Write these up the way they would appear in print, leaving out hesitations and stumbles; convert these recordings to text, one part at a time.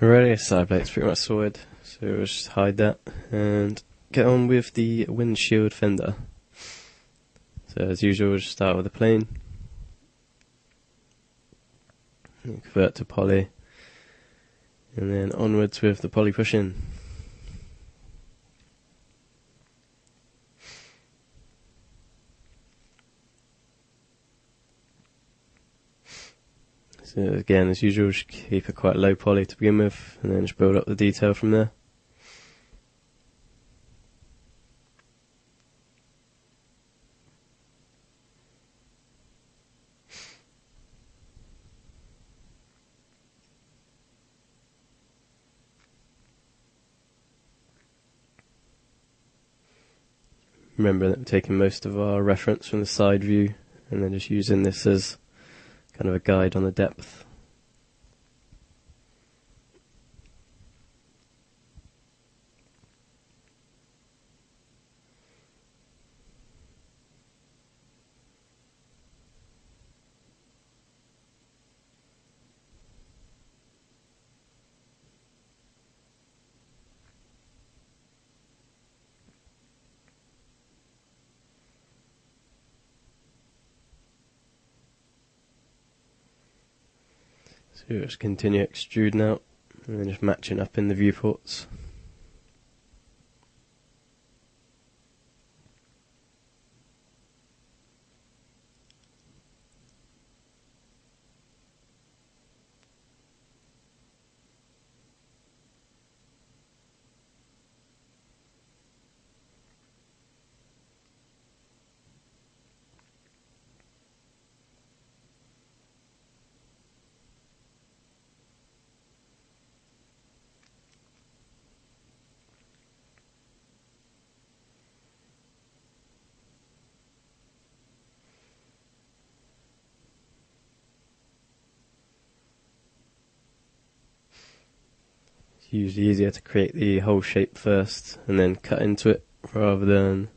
Alrighty, side plate's pretty much sorted, so we'll just hide that and get on with the windshield fender. So as usual, we'll just start with the plane, convert to poly, and then onwards with the poly push-in. So again, as usual, just keep it quite low poly to begin with, and then just build up the detail from there. Remember that we're taking most of our reference from the side view, and then just using this as kind of a guide on the depth. So we'll just continue extruding out, and then just matching up in the viewports. It's usually easier to create the whole shape first and then cut into it, rather than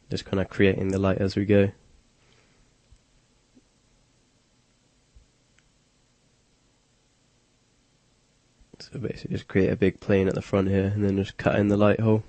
just kind of creating the light as we go. So basically just create a big plane at the front here and then just cut in the light hole.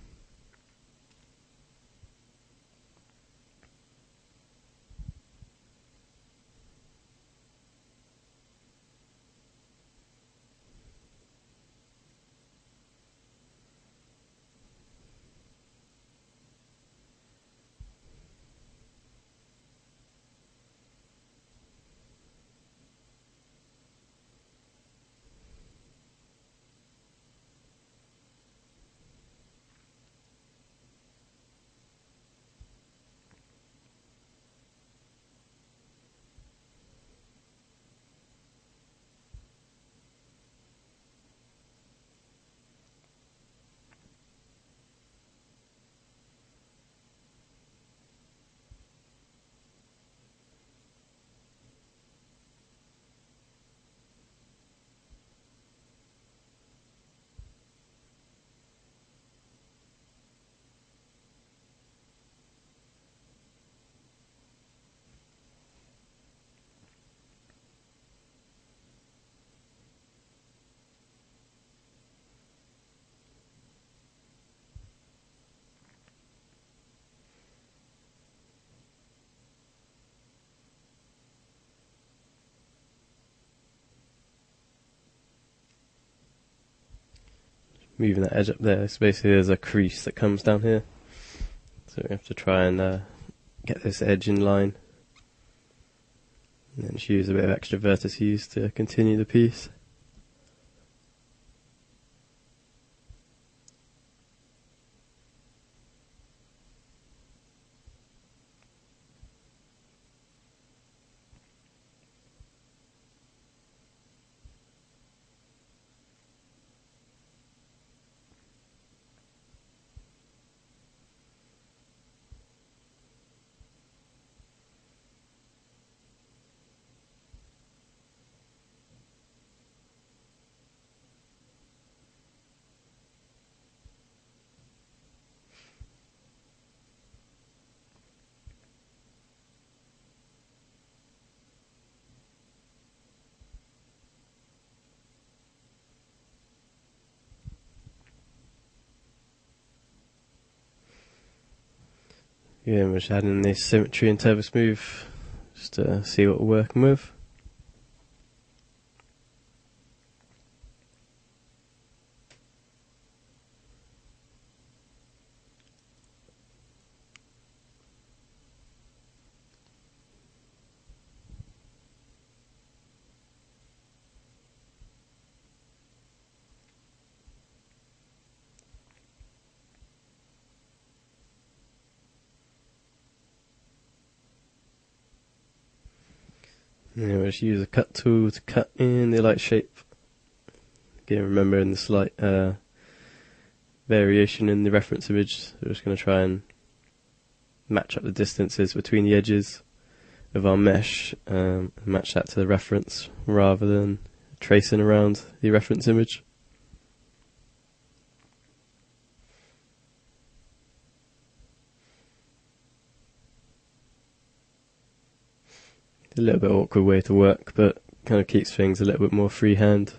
Moving that edge up there, so basically there's a crease that comes down here. So we have to try and get this edge in line. And then just use a bit of extra vertices to continue the piece. Yeah, we're just adding the symmetry and turbo smooth just to see what we're working with. Yeah, we'll just use a cut tool to cut in the light shape. Again, remembering the slight variation in the reference image, so we're just going to try and match up the distances between the edges of our mesh, and match that to the reference rather than tracing around the reference image. A little bit awkward way to work, but kind of keeps things a little bit more freehand.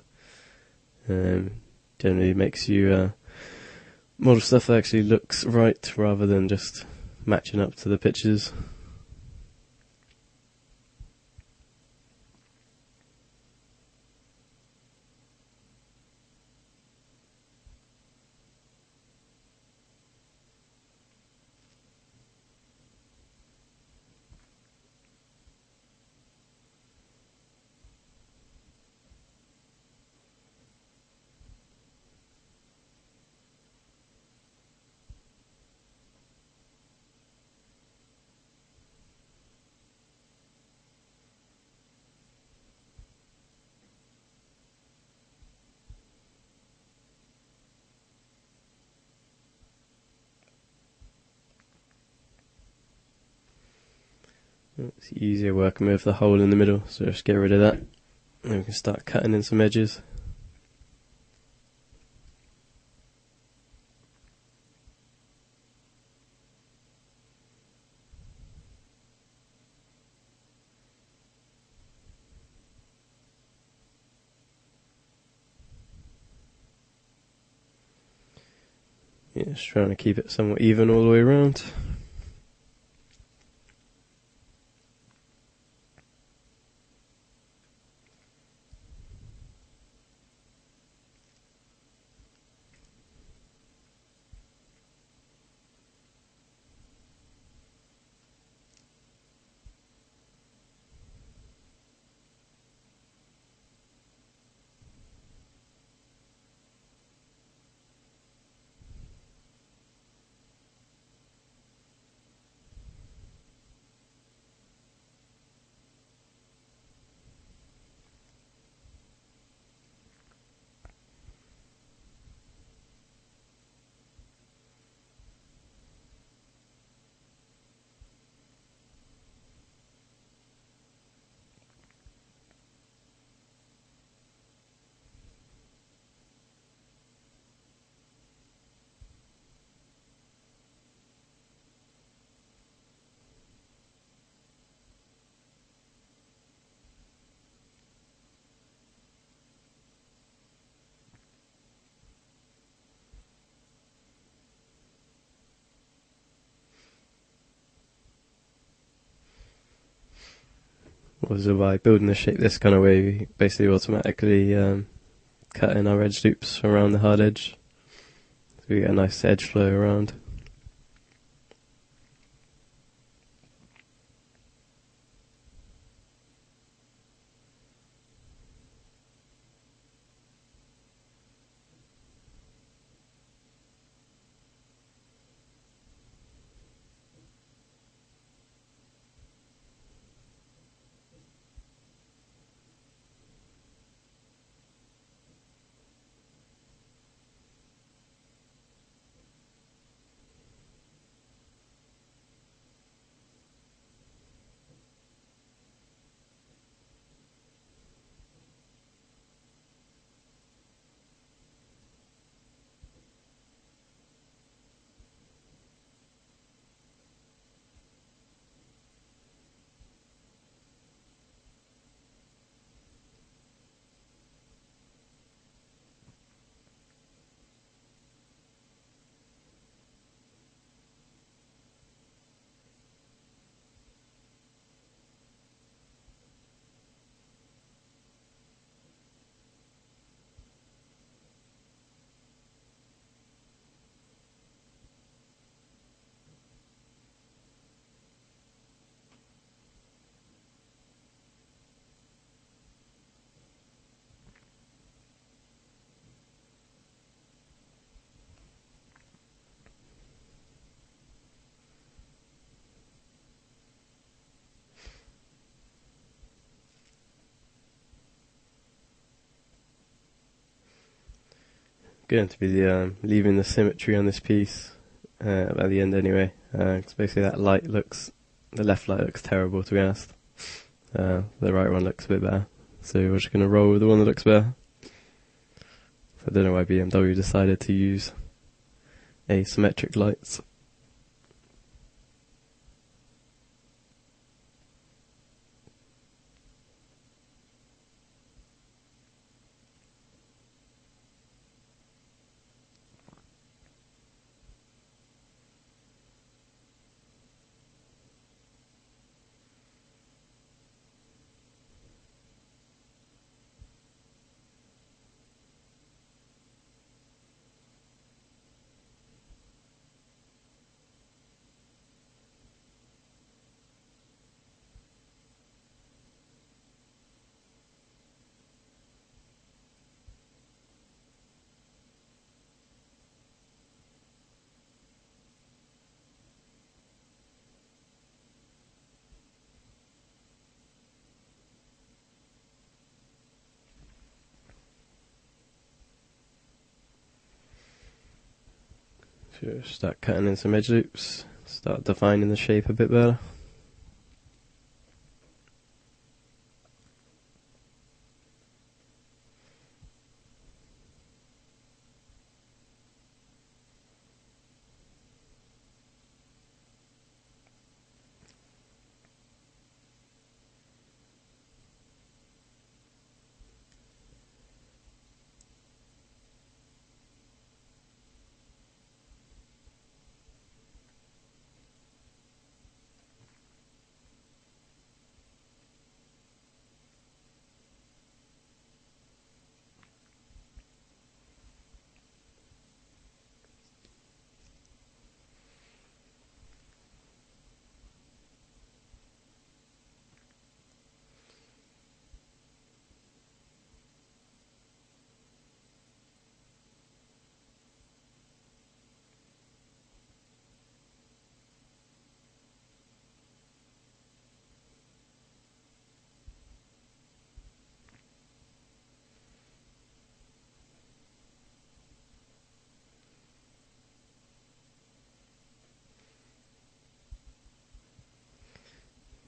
Generally makes you model stuff that actually looks right rather than just matching up to the pictures. It's easier working with the hole in the middle, so just get rid of that. And we can start cutting in some edges. Yeah, just trying to keep it somewhat even all the way around. So by building the shape this kind of way, we basically automatically cut in our edge loops around the hard edge, so we get a nice edge flow around. going to be leaving the symmetry on this piece at the end anyway, because basically that light looks, the left light looks terrible, to be honest. The right one looks a bit better, so we're just going to roll with the one that looks better. So I don't know why BMW decided to use asymmetric lights. So start cutting in some edge loops, start defining the shape a bit better.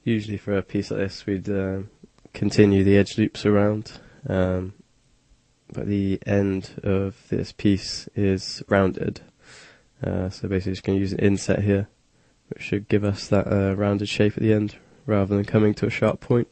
Usually for a piece like this we'd continue the edge loops around, but the end of this piece is rounded, so basically just going to use an inset here, which should give us that rounded shape at the end rather than coming to a sharp point.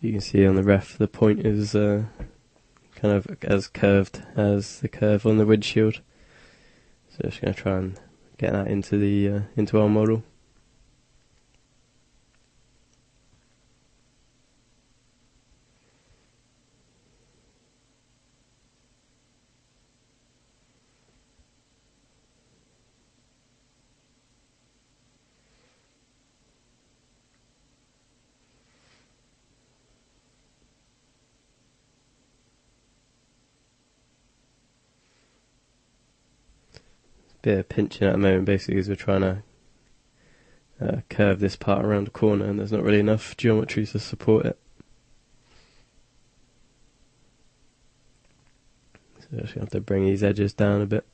You can see on the ref the point is kind of as curved as the curve on the windshield. So just going to try and get that into the into our model. Bit of pinching at the moment basically because we're trying to curve this part around the corner and there's not really enough geometry to support it. So just going to have to bring these edges down a bit.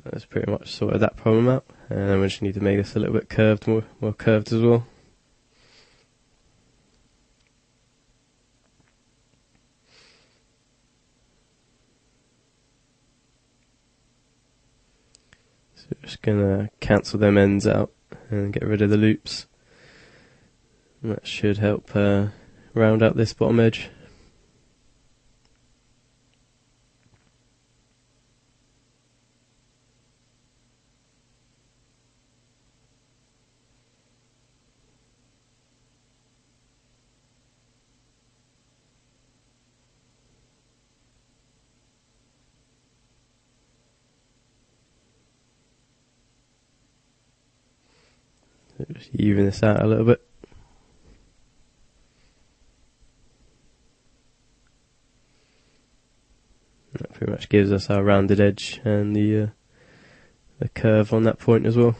that's pretty much sorted that problem out, and then we just need to make this a little bit curved, more curved as well. So we're just gonna cancel them ends out and get rid of the loops, and that should help round out this bottom edge. So just even this out a little bit. That pretty much gives us our rounded edge and the curve on that point as well.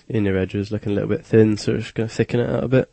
Inner edge is looking a little bit thin, so we're just going to thicken it out a bit.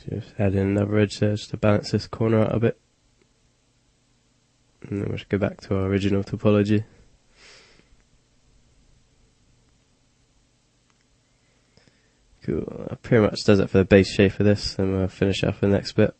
Just add in another edge there just to balance this corner out a bit. And then we'll just go back to our original topology. Cool, that pretty much does it for the base shape of this, and we'll finish up the next bit.